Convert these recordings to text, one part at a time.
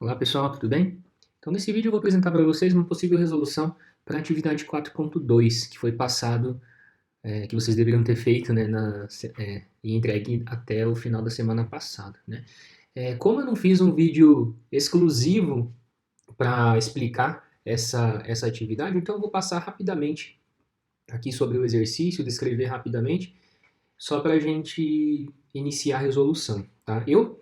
Olá pessoal, tudo bem? Então nesse vídeo eu vou apresentar para vocês uma possível resolução para a atividade 4.2 que foi passado, que vocês deveriam ter feito, né, e entregue até o final da semana passada, né? Como eu não fiz um vídeo exclusivo para explicar essa atividade, então eu vou passar rapidamente aqui sobre o exercício, descrever rapidamente, só para a gente iniciar a resolução, tá? Eu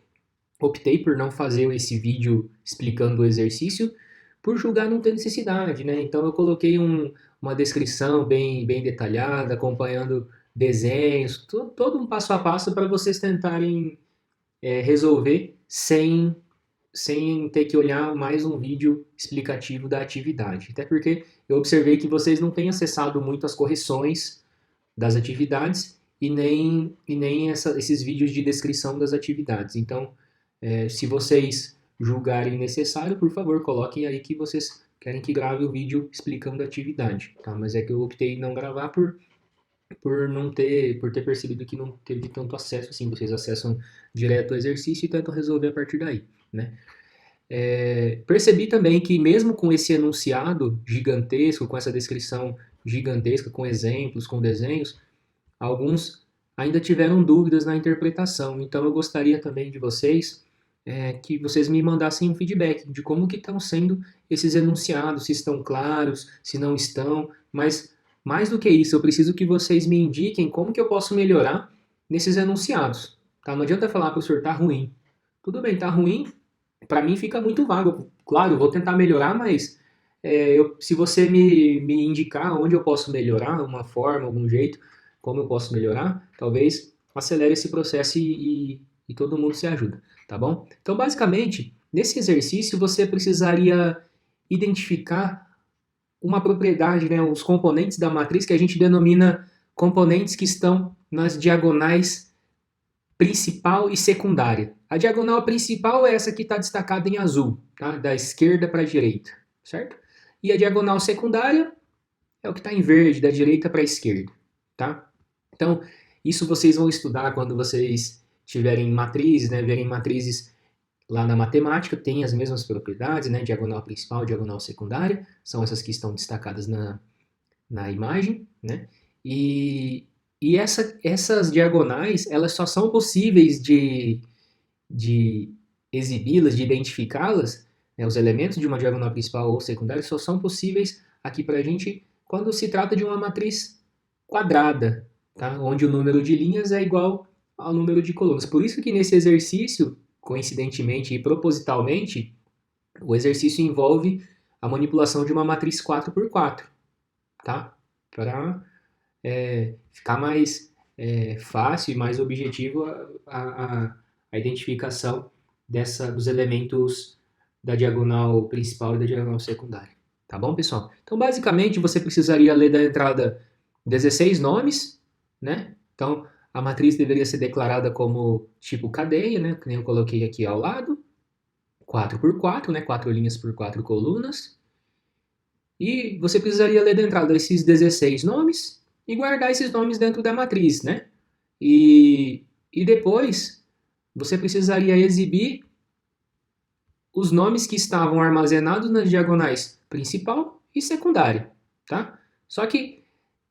optei por não fazer esse vídeo explicando o exercício, por julgar não ter necessidade, né? Então eu coloquei uma descrição bem detalhada, acompanhando desenhos, todo um passo a passo para vocês tentarem resolver sem ter que olhar mais um vídeo explicativo da atividade. Até porque eu observei que vocês não têm acessado muito as correções das atividades e nem esses vídeos de descrição das atividades. Então, se vocês julgarem necessário, por favor, coloquem aí que vocês querem que grave o vídeo explicando a atividade, tá? Mas é que eu optei em não gravar por ter percebido que não teve tanto acesso assim. Vocês acessam direto o exercício e tentam resolver a partir daí, né? Percebi também que mesmo com esse enunciado gigantesco, com essa descrição gigantesca, com exemplos, com desenhos, alguns ainda tiveram dúvidas na interpretação. Então eu gostaria também de vocês que vocês me mandassem um feedback de como que estão sendo esses enunciados, se estão claros, se não estão, mas mais do que isso, eu preciso que vocês me indiquem como que eu posso melhorar nesses enunciados. Tá? Não adianta falar, professor, tá ruim. Tudo bem, tá ruim, para mim fica muito vago. Claro, eu vou tentar melhorar, mas se você me indicar onde eu posso melhorar, uma forma, algum jeito, como eu posso melhorar, talvez acelere esse processo e todo mundo se ajuda, tá bom? Então, basicamente, nesse exercício você precisaria identificar uma propriedade, né, os componentes da matriz que a gente denomina componentes que estão nas diagonais principal e secundária. A diagonal principal é essa que está destacada em azul, tá? Da esquerda para a direita, certo? E a diagonal secundária é o que está em verde, da direita para a esquerda, tá? Então, isso vocês vão estudar quando vocês tiverem matrizes, né? Verem matrizes lá na matemática, tem as mesmas propriedades, né? Diagonal principal, diagonal secundária, são essas que estão destacadas na imagem, né? E, essas diagonais, elas só são possíveis de exibi-las, de identificá-las, né, os elementos de uma diagonal principal ou secundária só são possíveis aqui para a gente quando se trata de uma matriz quadrada, tá? Onde o número de linhas é igual ao número de colunas. Por isso que nesse exercício, coincidentemente e propositalmente, o exercício envolve a manipulação de uma matriz 4x4, tá? Para ficar mais fácil e mais objetivo a identificação dos elementos da diagonal principal e da diagonal secundária. Tá bom, pessoal? Então, basicamente, você precisaria ler da entrada 16 nomes, né? Então, a matriz deveria ser declarada como tipo cadeia, né? Que nem eu coloquei aqui ao lado. 4x4, né? 4 linhas por 4 colunas. E você precisaria ler da entrada esses 16 nomes e guardar esses nomes dentro da matriz, né? E depois você precisaria exibir os nomes que estavam armazenados nas diagonais principal e secundária, tá? Só que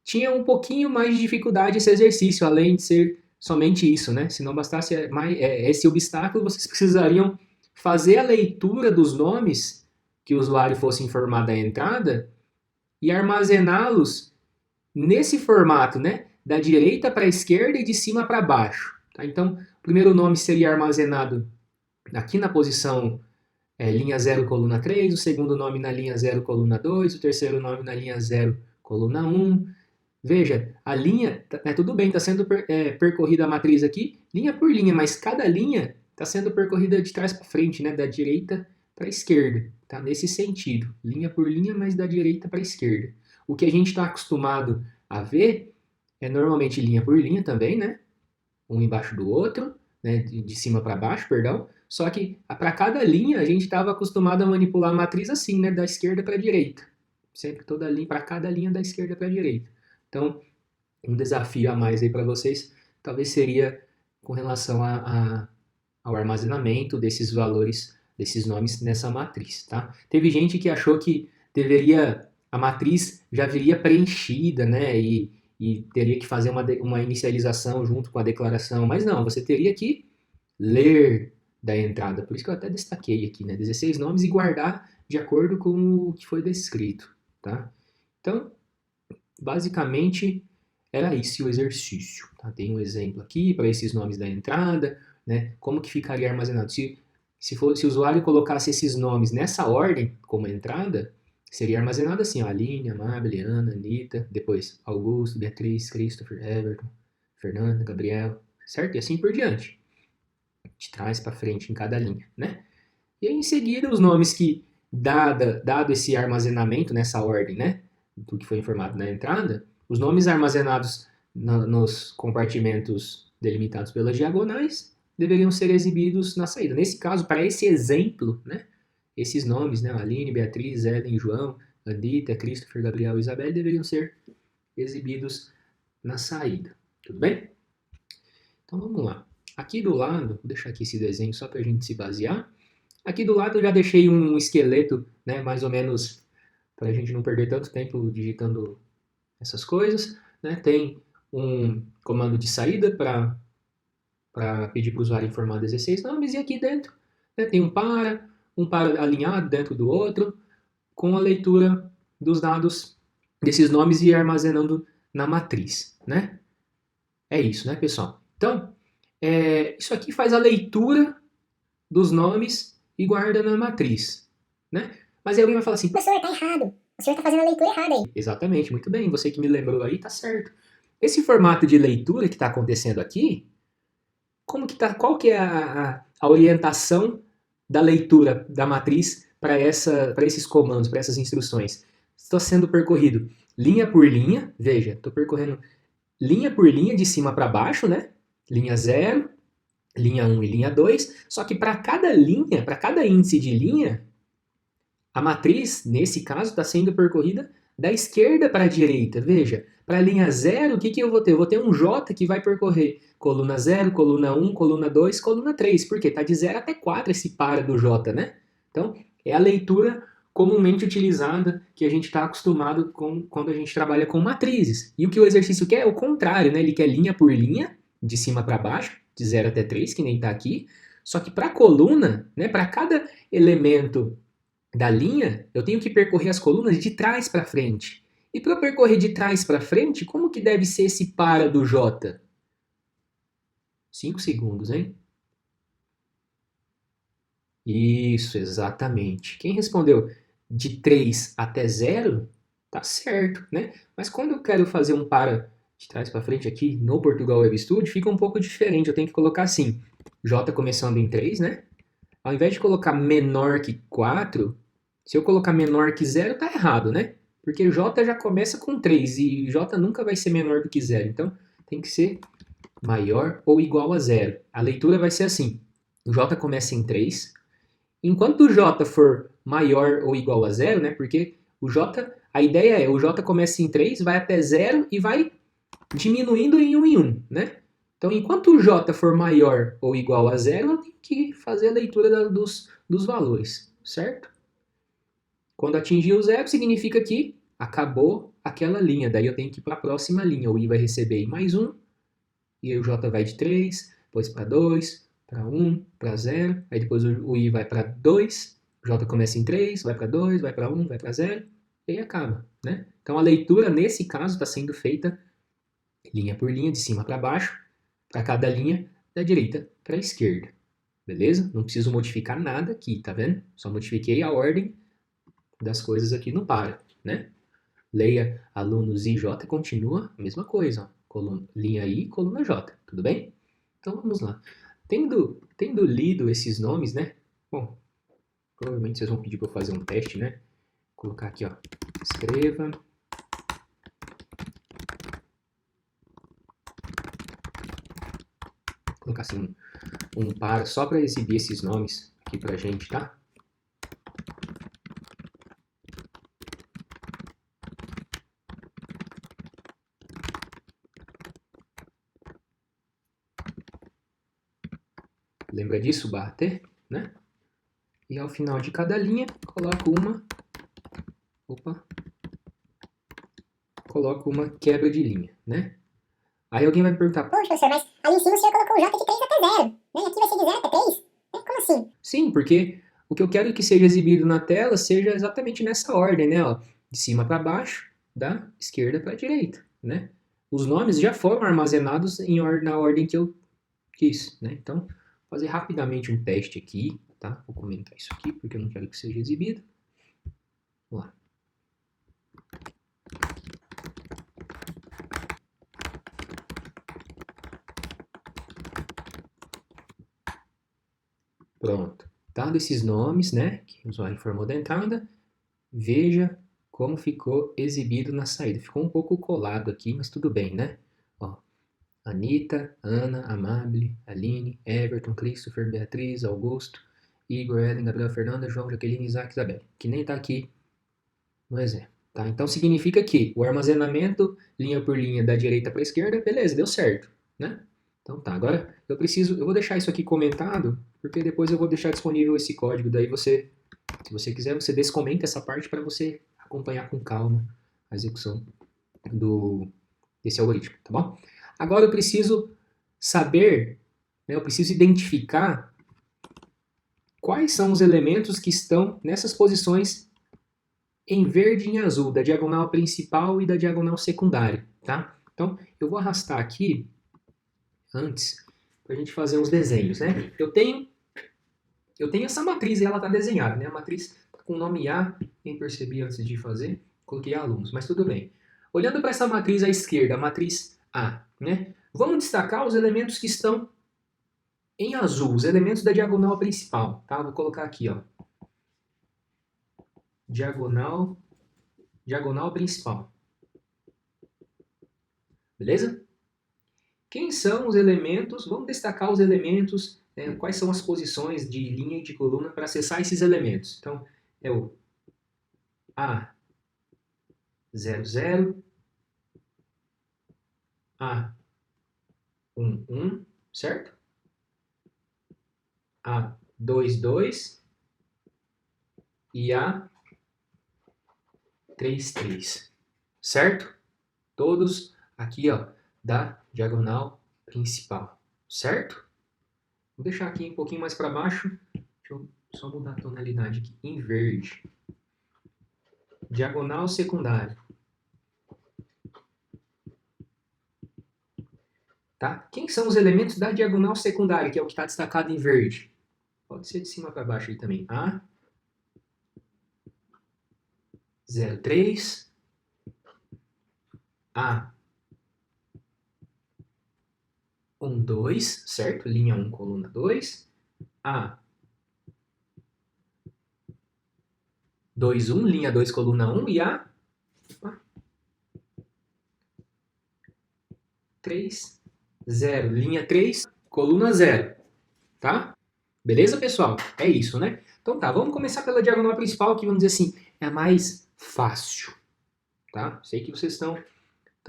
tinha um pouquinho mais de dificuldade esse exercício, além de ser somente isso, né? Se não bastasse esse obstáculo, vocês precisariam fazer a leitura dos nomes que o usuário fosse informado da entrada e armazená-los nesse formato, né? Da direita para a esquerda e de cima para baixo. Tá? Então, o primeiro nome seria armazenado aqui na posição linha 0, coluna 3, o segundo nome na linha 0, coluna 2, o terceiro nome na linha 0, coluna 1. Veja, a linha, tudo bem, está sendo percorrida a matriz aqui, linha por linha, mas cada linha está sendo percorrida de trás para frente, né? Da direita para a esquerda. Tá? Nesse sentido, linha por linha, mas da direita para a esquerda. O que a gente está acostumado a ver é normalmente linha por linha também, né? Um embaixo do outro, né? De cima para baixo, perdão. Só que para cada linha a gente estava acostumado a manipular a matriz assim, né? Da esquerda para a direita. Sempre toda linha, para cada linha da esquerda para a direita. Então, um desafio a mais aí para vocês talvez seria com relação ao armazenamento desses valores desses nomes nessa matriz, tá? Teve gente que achou que a matriz já viria preenchida, né? E teria que fazer uma inicialização junto com a declaração, mas não, você teria que ler da entrada. Por isso que eu até destaquei aqui, né? 16 nomes e guardar de acordo com o que foi descrito, tá? Então, basicamente, era esse o exercício. Tá? Tem um exemplo aqui para esses nomes da entrada, né? Como que ficaria armazenado? Se o usuário colocasse esses nomes nessa ordem, como entrada, seria armazenado assim, ó, Aline, Amable, Ana, Anitta, depois Augusto, Beatriz, Christopher, Everton, Fernanda, Gabriel, certo? E assim por diante, de trás para frente em cada linha, né? E aí, em seguida, os nomes que, dado esse armazenamento nessa ordem, né, do que foi informado na entrada, os nomes armazenados nos compartimentos delimitados pelas diagonais deveriam ser exibidos na saída. Nesse caso, para esse exemplo, né, esses nomes, né, Aline, Beatriz, Ellen, João, Andita, Christopher, Gabriel e Isabel, deveriam ser exibidos na saída. Tudo bem? Então vamos lá. Aqui do lado, vou deixar aqui esse desenho só para a gente se basear. Aqui do lado eu já deixei um esqueleto, né, mais ou menos, para a gente não perder tanto tempo digitando essas coisas. Né? Tem um comando de saída para pedir para o usuário informar 16 nomes, e aqui dentro, né, tem um para alinhado dentro do outro, com a leitura dos dados desses nomes e armazenando na matriz. Né? É isso, né, pessoal? Então, isso aqui faz a leitura dos nomes e guarda na matriz, né? Mas aí alguém vai falar assim, Professor, tá errado. O senhor tá fazendo a leitura errada aí. exatamente, muito bem, você que me lembrou aí, tá certo. Esse formato de leitura que está acontecendo aqui, qual que é a orientação da leitura da matriz para esses comandos, para essas instruções? Está sendo percorrido linha por linha, veja, estou percorrendo linha por linha de cima para baixo, né? Linha 0, linha 1 e linha 2, só que para cada linha, para cada índice de linha, a matriz, nesse caso, está sendo percorrida da esquerda para a direita. Veja, para a linha 0, o que eu vou ter? Eu vou ter um J que vai percorrer coluna 0, coluna 1, coluna 2, coluna 3. Por quê? Está de 0 até 4 esse para do J, né? Então, é a leitura comumente utilizada que a gente está acostumado com quando a gente trabalha com matrizes. E o que o exercício quer é o contrário, né? Ele quer linha por linha, de cima para baixo, de 0 até 3, que nem está aqui. Só que para a coluna, né, para cada elemento da linha, eu tenho que percorrer as colunas de trás para frente. E para eu percorrer de trás para frente, como que deve ser esse para do J? 5 segundos, hein? Isso, exatamente. Quem respondeu de 3 até 0, tá certo, né? Mas quando eu quero fazer um para de trás para frente aqui no Portugal Web Studio, fica um pouco diferente. Eu tenho que colocar assim, J começando em 3, né? Ao invés de colocar menor que 4, se eu colocar menor que 0, tá errado, né? Porque J já começa com 3 e J nunca vai ser menor do que 0. Então, tem que ser maior ou igual a 0. A leitura vai ser assim. O J começa em 3. Enquanto o J for maior ou igual a 0, né? Porque a ideia é, o J começa em 3, vai até 0 e vai diminuindo em 1, né? Então, enquanto o J for maior ou igual a 0, eu tenho que fazer a leitura dos valores, certo? Quando atingir o 0, significa que acabou aquela linha. Daí eu tenho que ir para a próxima linha. O I vai receber mais 1, e aí o J vai de 3, depois para 2, para 1, para 0. Aí depois o I vai para 2, o J começa em 3, vai para 2, vai para 1, vai para 0, e aí acaba, né? Então a leitura, nesse caso, está sendo feita linha por linha, de cima para baixo, para cada linha, da direita para a esquerda. Beleza? Não preciso modificar nada aqui, tá vendo? Só modifiquei a ordem das coisas aqui no para, né? Leia alunos I, J, continua a mesma coisa, ó. Linha I, coluna J, tudo bem? Então vamos lá. Tendo lido esses nomes, né? Bom, provavelmente vocês vão pedir para eu fazer um teste, né? Vou colocar aqui, ó. Escreva. Vou colocar assim um par só para exibir esses nomes aqui pra gente, tá? Lembra disso, Barter, né? E ao final de cada linha, coloco uma quebra de linha, né? Aí alguém vai me perguntar, Poxa, professor, mas ali em cima o senhor colocou o J de 3 até 0. Né? Aqui vai ser de 0 até 3? Como assim? sim, porque o que eu quero que seja exibido na tela seja exatamente nessa ordem, né? Ó, de cima para baixo, da esquerda para a direita, né? Os nomes já foram armazenados na ordem que eu quis, né? Então, vou fazer rapidamente um teste aqui, tá? Vou comentar isso aqui, porque eu não quero que seja exibido. Vamos lá. Pronto. Dado esses nomes, né, que o usuário informou da entrada, veja como ficou exibido na saída. Ficou um pouco colado aqui, mas tudo bem, né? Ó, Anitta, Ana, Amable, Aline, Everton, Christopher, Beatriz, Augusto, Igor, Ellen, Gabriel, Fernanda, João, Jaqueline, Isaac, Isabel, que nem está aqui no exemplo. Tá? Então significa que o armazenamento, linha por linha, da direita para a esquerda, beleza, deu certo. Né? Então tá, agora eu vou deixar isso aqui comentado, porque depois eu vou deixar disponível esse código, daí você, se você quiser, você descomenta essa parte para você acompanhar com calma a execução desse algoritmo, tá bom? Agora eu preciso saber, né, eu preciso identificar quais são os elementos que estão nessas posições em verde e em azul, da diagonal principal e da diagonal secundária, tá? Então, eu vou arrastar aqui, antes, para a gente fazer uns desenhos, né? Eu tenho essa matriz e ela está desenhada, né? A matriz com o nome A, quem percebi antes de fazer, coloquei alunos, mas tudo bem. Olhando para essa matriz à esquerda, a matriz A, né? Vamos destacar os elementos que estão em azul, os elementos da diagonal principal, tá? Vou colocar aqui, ó. Diagonal principal. Beleza? Quem são os elementos? Vamos destacar os elementos, né? Quais são as posições de linha e de coluna para acessar esses elementos. Então, é o A00, A11, certo? A22 e A33, certo? Todos aqui, ó, da diagonal principal, certo? Vou deixar aqui um pouquinho mais para baixo. Deixa eu só mudar a tonalidade aqui em verde. Diagonal secundária. Tá? Quem são os elementos da diagonal secundária, que é o que está destacado em verde? Pode ser de cima para baixo aí também. A03, A12, certo? Linha 1, coluna 2. A21, linha 2, coluna 1. E A30, linha 3, coluna 0. Tá? Beleza, pessoal? É isso, né? Então tá, vamos começar pela diagonal principal, que vamos dizer assim, é a mais fácil. Tá? Sei que vocês estão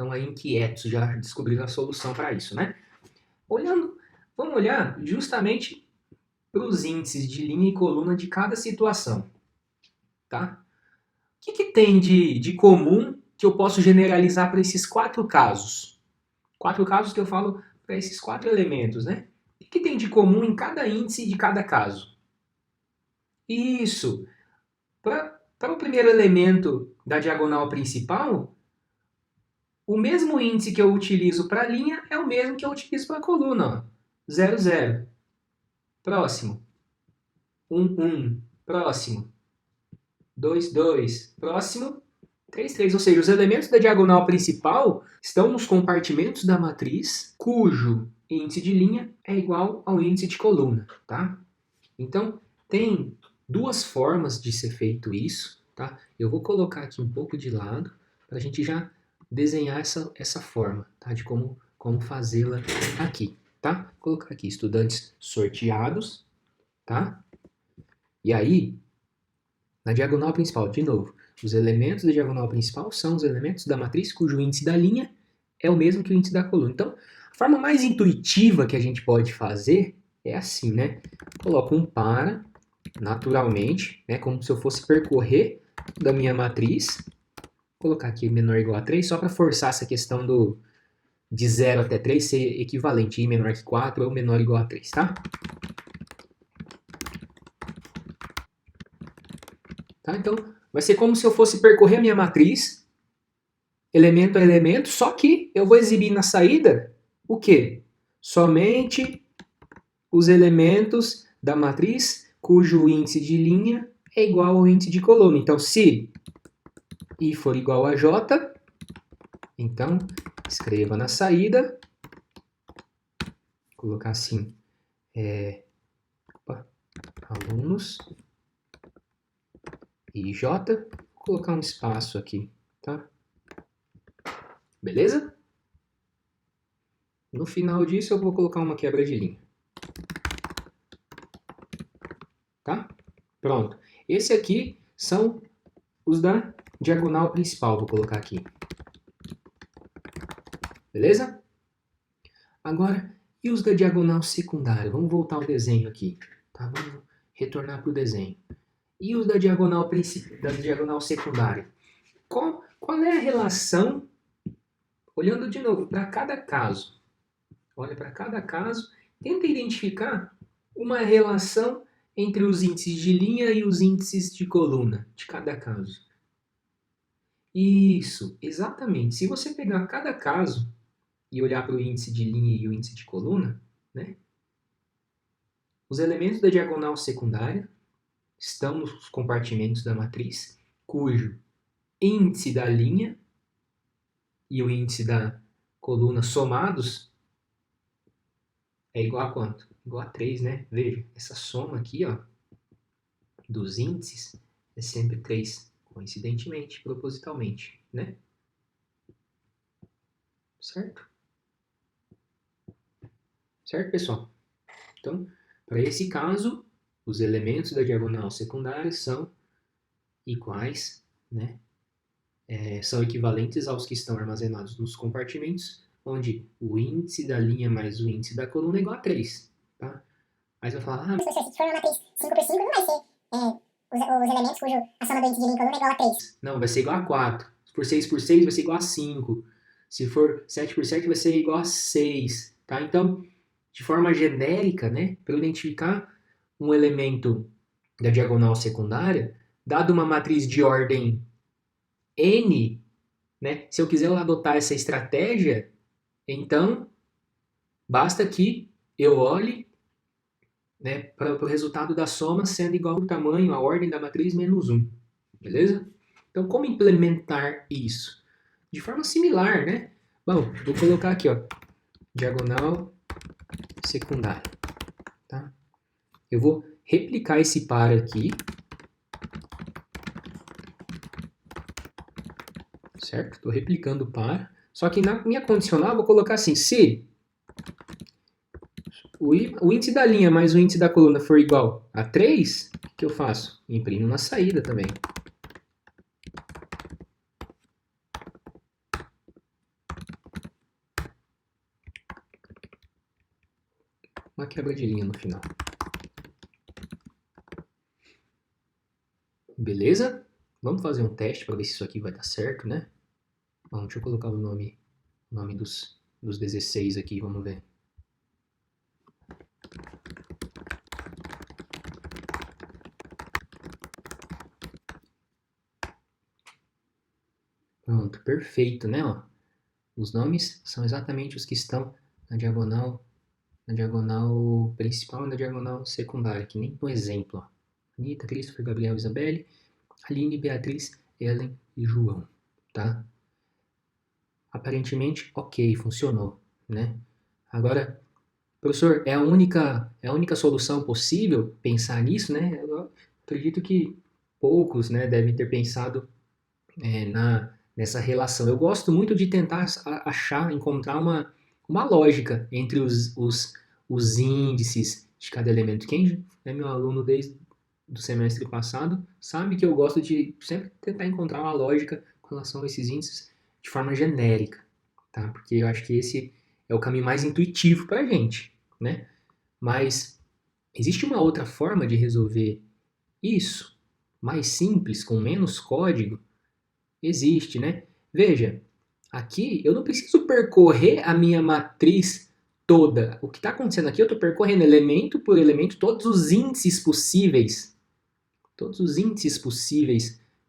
aí inquietos, já descobriram a solução para isso, né? Vamos olhar justamente para os índices de linha e coluna de cada situação. Tá? O que tem de comum que eu posso generalizar para esses 4 casos? 4 casos que eu falo para esses 4 elementos, né? O que tem de comum em cada índice de cada caso? Isso. Para o primeiro elemento da diagonal principal, o mesmo índice que eu utilizo para a linha é o mesmo que eu utilizo para a coluna. 0, 0. Próximo. 1, 1. Próximo. 2, 2. Próximo. 3, 3. Ou seja, os elementos da diagonal principal estão nos compartimentos da matriz cujo índice de linha é igual ao índice de coluna. Tá? Então, tem 2 formas de ser feito isso. Tá? Eu vou colocar aqui um pouco de lado para a gente já desenhar essa forma, tá? De como fazê-la aqui, tá? Vou colocar aqui estudantes sorteados, tá? E aí, na diagonal principal, de novo, os elementos da diagonal principal são os elementos da matriz cujo índice da linha é o mesmo que o índice da coluna. Então, a forma mais intuitiva que a gente pode fazer é assim, né? Coloco um para, naturalmente, né, como se eu fosse percorrer da minha matriz. Vou colocar aqui menor ou igual a 3, só para forçar essa questão de 0 até 3 ser equivalente, i menor que 4 ou menor ou igual a 3, tá? Tá? Então, vai ser como se eu fosse percorrer a minha matriz, elemento a elemento, só que eu vou exibir na saída o quê? Somente os elementos da matriz cujo índice de linha é igual ao índice de coluna. Então, se I for igual a J, então escreva na saída, vou colocar assim, alunos IJ, vou colocar um espaço aqui, tá? Beleza? No final disso eu vou colocar uma quebra de linha. Tá? Pronto. Esse aqui são os da diagonal principal, vou colocar aqui. Beleza? Agora, e os da diagonal secundária? Vamos voltar ao desenho aqui. Tá? Vamos retornar para o desenho. E os da diagonal secundária? Qual é a relação, olhando de novo para cada caso? Olha para cada caso, tenta identificar uma relação entre os índices de linha e os índices de coluna de cada caso. Isso, exatamente. Se você pegar cada caso e olhar para o índice de linha e o índice de coluna, né, os elementos da diagonal secundária estão nos compartimentos da matriz, cujo índice da linha e o índice da coluna somados é igual a quanto? Igual a 3, né? Veja, essa soma aqui, ó, dos índices é sempre 3, coincidentemente, propositalmente, né? Certo? Certo, pessoal? Então, para esse caso, os elementos da diagonal secundária são iguais, né? São equivalentes aos que estão armazenados nos compartimentos, onde o índice da linha mais o índice da coluna é igual a 3, tá? Aí você vai falar, Professor, se for uma matriz 5 por 5, não vai ser os elementos cujo a soma do índice de linha e coluna é igual a 3. não, vai ser igual a 4. Se for 6 por 6, vai ser igual a 5. Se for 7 por 7, vai ser igual a 6, tá? Então, de forma genérica, né, para eu identificar um elemento da diagonal secundária, dado uma matriz de ordem n, né, se eu quiser adotar essa estratégia, então basta que eu olhe, né, para o resultado da soma sendo igual ao tamanho, a ordem da matriz menos 1. Beleza? Então, como implementar isso? De forma similar, né? Bom, vou colocar aqui, ó, diagonal secundária, tá? Eu vou replicar esse par aqui, certo? Estou replicando o par, só que na minha condicional eu vou colocar assim, se o índice da linha mais o índice da coluna for igual a 3, o que eu faço? Imprimo na saída também. Uma quebra de linha no final. Beleza? Vamos fazer um teste para ver se isso aqui vai dar certo, né? Bom, deixa eu colocar o nome dos 16 aqui, vamos ver. Pronto, perfeito, né? Ó, os nomes são exatamente os que estão na diagonal principal e na diagonal secundária, que nem no exemplo. Ó. Anitta, Christopher, Gabriel, Isabelle, Aline, Beatriz, Ellen e João, tá? Aparentemente, ok, funcionou, né? Agora, professor, é a única solução possível pensar nisso, né? Eu acredito que poucos, né, devem ter pensado nessa relação. Eu gosto muito de tentar encontrar uma lógica entre os índices de cada elemento. Quem é meu aluno desde o semestre passado sabe que eu gosto de sempre tentar encontrar uma lógica com relação a esses índices de forma genérica, tá? Porque eu acho que esse é o caminho mais intuitivo para a gente, né? Mas existe uma outra forma de resolver isso mais simples, com menos código, existe, né? Veja, aqui eu não preciso percorrer a minha matriz toda. O que está acontecendo aqui, eu estou percorrendo elemento por elemento todos os índices possíveis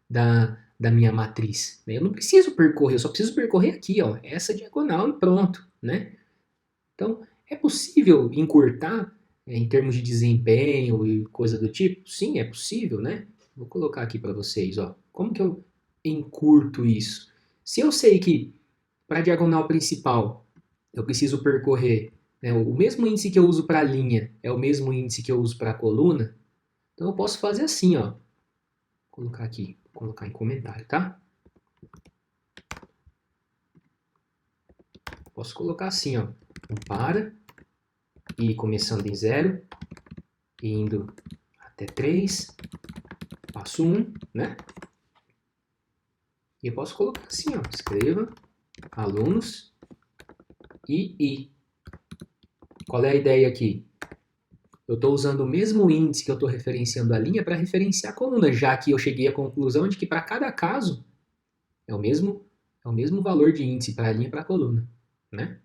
da minha matriz, né? Eu não preciso percorrer, eu só preciso percorrer aqui, ó, essa diagonal e pronto, né? Então, é possível encurtar em termos de desempenho e coisa do tipo? Sim, é possível, né? Vou colocar aqui para vocês, ó. Como que eu encurto isso? Se eu sei que para a diagonal principal eu preciso percorrer, né, o mesmo índice que eu uso para a linha é o mesmo índice que eu uso para a coluna, então eu posso fazer assim, ó. Vou colocar aqui, vou colocar em comentário, tá? Posso colocar assim, ó. Compara, e começando em 0, indo até 3, passo 1, né? E eu posso colocar assim, ó. Escreva alunos e. Qual é a ideia aqui? Eu estou usando o mesmo índice que eu estou referenciando a linha para referenciar a coluna, já que eu cheguei à conclusão de que para cada caso é o mesmo valor de índice para a linha e para a coluna, né?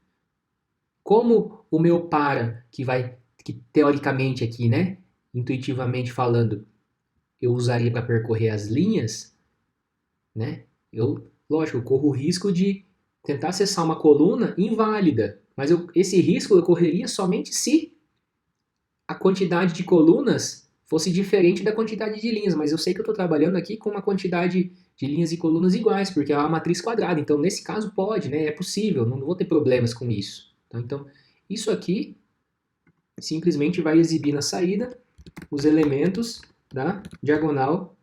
Como o meu para, que teoricamente aqui, né, intuitivamente falando, eu usaria para percorrer as linhas, né? Lógico, eu corro o risco de tentar acessar uma coluna inválida, mas esse risco eu correria somente se a quantidade de colunas fosse diferente da quantidade de linhas, mas eu sei que eu estou trabalhando aqui com uma quantidade de linhas e colunas iguais, porque é uma matriz quadrada, então nesse caso pode, né? É possível, não vou ter problemas com isso. Então, isso aqui simplesmente vai exibir na saída os elementos da diagonal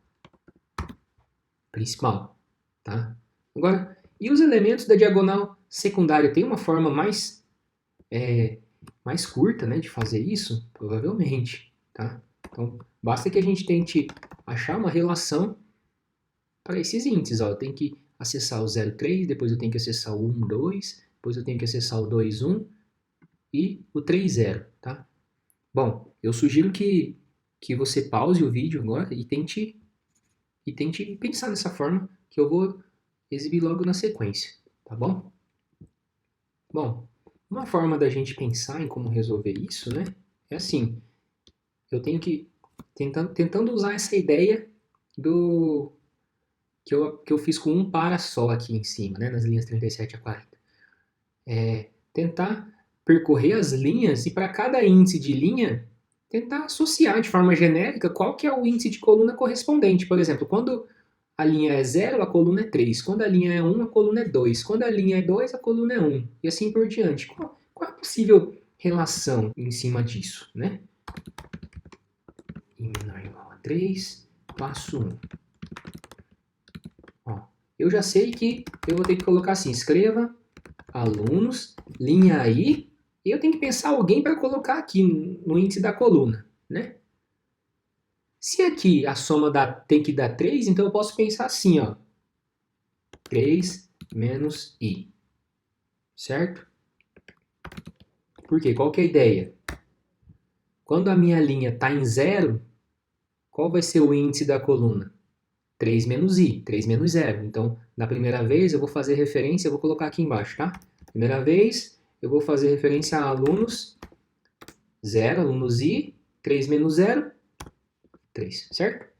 principal, tá? Agora, e os elementos da diagonal secundária? Tem uma forma mais curta, né, de fazer isso? Provavelmente, tá? Então, basta que a gente tente achar uma relação para esses índices. Ó. Eu tenho que acessar o 0,3, depois eu tenho que acessar o 1,2, depois eu tenho que acessar o 2,1 e o 3,0, tá? Bom, eu sugiro que você pause o vídeo agora e tente pensar nessa forma que eu vou exibir logo na sequência, tá bom? Bom, uma forma da gente pensar em como resolver isso, né? É assim, eu tenho que tentando usar essa ideia do que eu fiz com um para só aqui em cima, né, nas linhas 37 a 40. Tentar percorrer as linhas e para cada índice de linha tentar associar de forma genérica qual que é o índice de coluna correspondente. Por exemplo, quando a linha é 0, a coluna é 3. Quando a linha é 1, a coluna é 2. Quando a linha é 2, a coluna é 1. E assim por diante. Qual a possível relação em cima disso, né? I menor ou igual a 3, passo 1. Ó, eu já sei que eu vou ter que colocar assim, escreva alunos, linha I, e eu tenho que pensar alguém para colocar aqui no índice da coluna, né? Se aqui a soma tem que dar 3, então eu posso pensar assim, ó. 3 menos I. Certo? Por quê? Qual que é a ideia? Quando a minha linha está em 0, qual vai ser o índice da coluna? 3 menos I, 3 menos 0. Então, na primeira vez, eu vou fazer referência, eu vou colocar aqui embaixo, tá? Primeira vez, eu vou fazer referência a alunos 0, alunos I, 3 menos 0, 3, certo?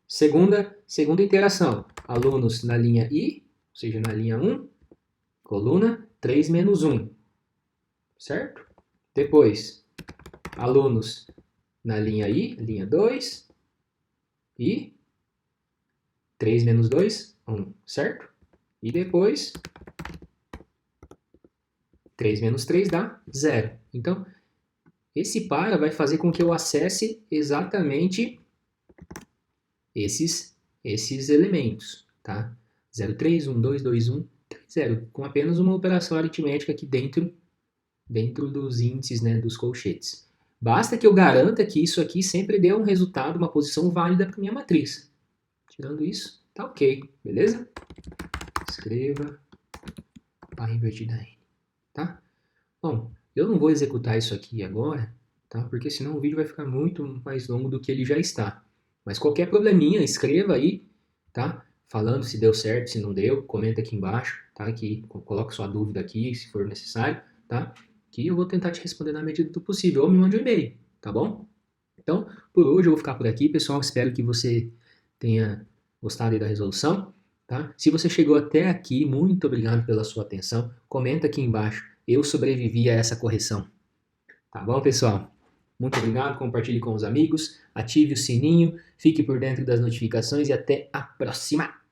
Segunda interação, alunos na linha I, ou seja, na linha 1, coluna 3 menos 1, certo? Depois, alunos na linha I, linha 2, e 3 menos 2, 1, certo? E depois, 3 menos 3 dá 0. Então, esse para vai fazer com que eu acesse exatamente esses elementos, tá? 0, 3, 1, 2, 2, 1, 3, 0, com apenas uma operação aritmética aqui dentro dos índices, né, dos colchetes. Basta que eu garanta que isso aqui sempre dê um resultado, uma posição válida para minha matriz. Tirando isso, tá ok, beleza? Escreva barra invertida N, tá? Bom, eu não vou executar isso aqui agora, tá? Porque senão o vídeo vai ficar muito mais longo do que ele já está. Mas qualquer probleminha, escreva aí, tá? Falando se deu certo, se não deu, comenta aqui embaixo, tá? Que coloque sua dúvida aqui, se for necessário, tá? Que eu vou tentar te responder na medida do possível. Ou me mande um e-mail, tá bom? Então, por hoje eu vou ficar por aqui, pessoal. Espero que você tenha gostado aí da resolução, tá? Se você chegou até aqui, muito obrigado pela sua atenção. Comenta aqui embaixo. Eu sobrevivi a essa correção. Tá bom, pessoal? Muito obrigado, compartilhe com os amigos, ative o sininho, fique por dentro das notificações e até a próxima!